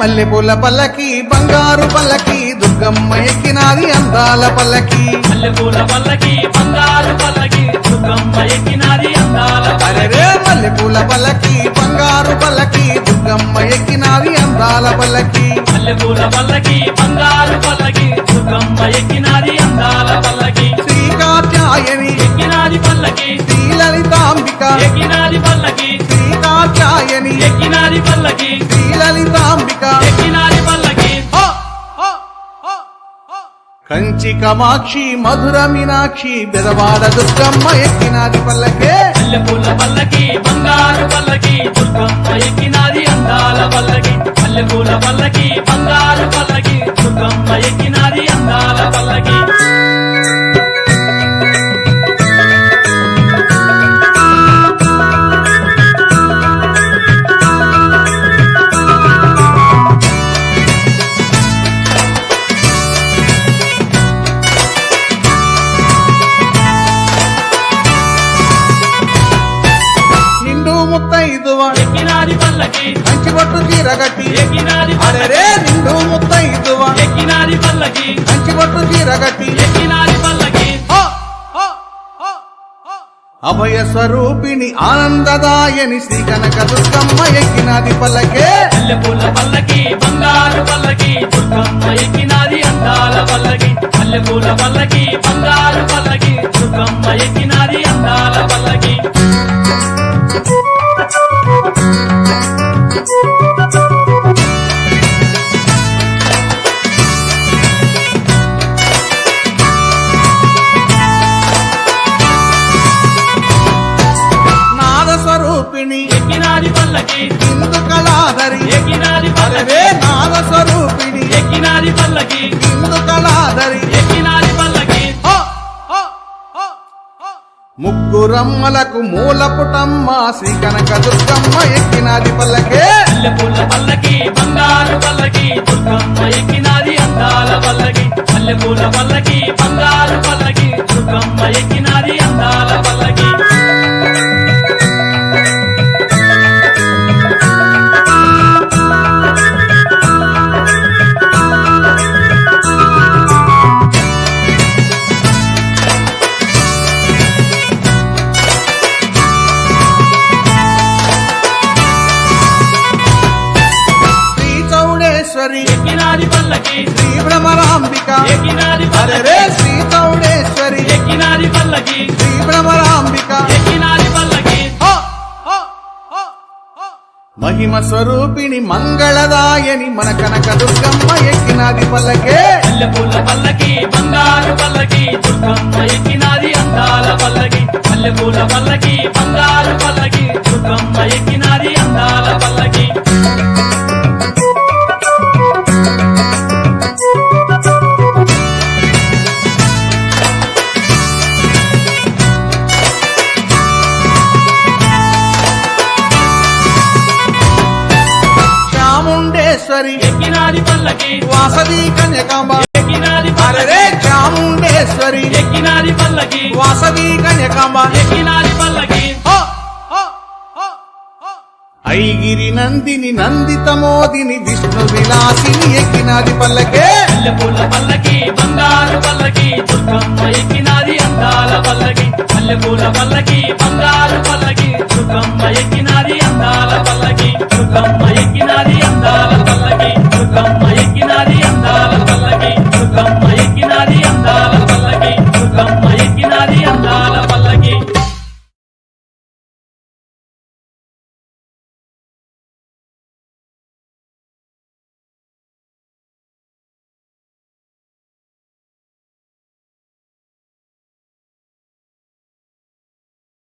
మల్లెపూల పల్లకి బంగారు పల్లకి దుర్గమ్మ ఎక్కినాది అందాల పల్లకి మల్లెపూల పల్లకి బంగారు పల్లకి దుర్గమ్మ ఎక్కినాది అందాల పల్లకి మల్లెపూల పల్లకి బంగారు పల్లకి దుర్గమ్మ ఎక్కినాది అందాల పల్లకి మల్లెపూల పల్లకి బంగారు పల్లకి దుర్గమ్మ ఎక్కినాది అందాల పల్లకి శ్రీ కాత్యాయని ఎక్కినాది పల్లకి శ్రీ లలితాంబిక ఎక్కినాది పల్లకి శ్రీ కాత్యాయని ఎక్కినాది పల్లకి శ్రీ లలితాంబిక ఎక్కినాది పల్లకి కంచి కామాక్షి మధుర మీనాక్షి బెదవాడ దుర్గమ్మ ఎక్కినాది పల్లకే మల్లెపూల పల్లకి బంగారు పల్లకి దుర్గమ్మ ఎక్కినాది అందాల పల్లకి మల్లెపూల పల్లకి బంగారు పల్లకి దుర్గమ్మ ఎక్కినాది అందాల పల్లకి ఎక్కినాది పల్లకి కంచి పట్టు చీరగట్టి ఎక్కినాది అరే నిండు ముత్తైదువ ఎక్కినాది పల్లకి కంచి పట్టు చీరగట్టి ఎక్కినాది పల్లకి అభయ స్వరూపిణి ఆనందదాయని శ్రీ కనక దుర్గమ్మ ఎక్కినాది పల్లకే మల్లెపూల పల్లకి బంగారు పల్లకి దుర్గమ్మ ఎక్కినాది అందాల పల్లకి మల్లెపూల పల్లకి బంగారు పల్లకి దుర్గమ్మ ఎక్కినాది అందాల పల్లకి స్వరూపిణి ఎక్కినాది పల్లకి హిందు కళాధరి ఎక్కినాది పల్లకి నాద స్వరూపిణి ఎక్కినాది పల్లకి హిందు కళాధరి ఎక్కినాది పల్లకి ముగ్గురమ్మలకు మూలపుటమ్మ శ్రీ కనక దుర్గమ్మ ఎక్కినాది పల్లకే మల్లెపూల పల్లకి బంగారు పల్లకి దుర్గమ్మ ఎక్కినాది అందాల పల్లకి మల్లెపూల పల్లకి బంగారు పల్లకి దుర్గమ్మ ఎక్కినాది అందాల పల్లకి ఎక్కినాది పల్లకి శ్రీ భ్రమరాంబిక ఎక్కినాది అరే శ్రీ చౌడేశ్వరి ఎక్కినాది పల్లకి శ్రీ భ్రమరాంబిక ఎక్కినాది పల్లకి మహిమ స్వరూపిణి మంగళదాయని మన కనక దుర్గమ్మ ఎక్కినాది పల్లకే మల్లెపూల పల్లకి బంగారు పల్లకి దుర్గమ్మ ఎక్కినాది అందాల పల్లకి మల్లెపూల పల్లకి బంగారు పల్లకి దుర్గమ్మ ఎక్కినాది అందాల పల్లకి ఎక్కినాది పల్లకి వాసవి కన్యకాంబ ఎక్కినాది అరే చాముండేశ్వరి ఎక్కినాది పల్లకి వాసవి కన్యకాంబ ఎక్కినాది పల్లకి ఐగిరి నందిని నందితమోదిని విష్ణు విలాసిని ఎక్కినాది పల్లకే మల్లెపూల పల్లకి బంగారు పల్లకి దుర్గమ్మ ఎక్కినాది అందాల పల్లకి మల్లెపూల పల్లకి బంగారు పల్లకి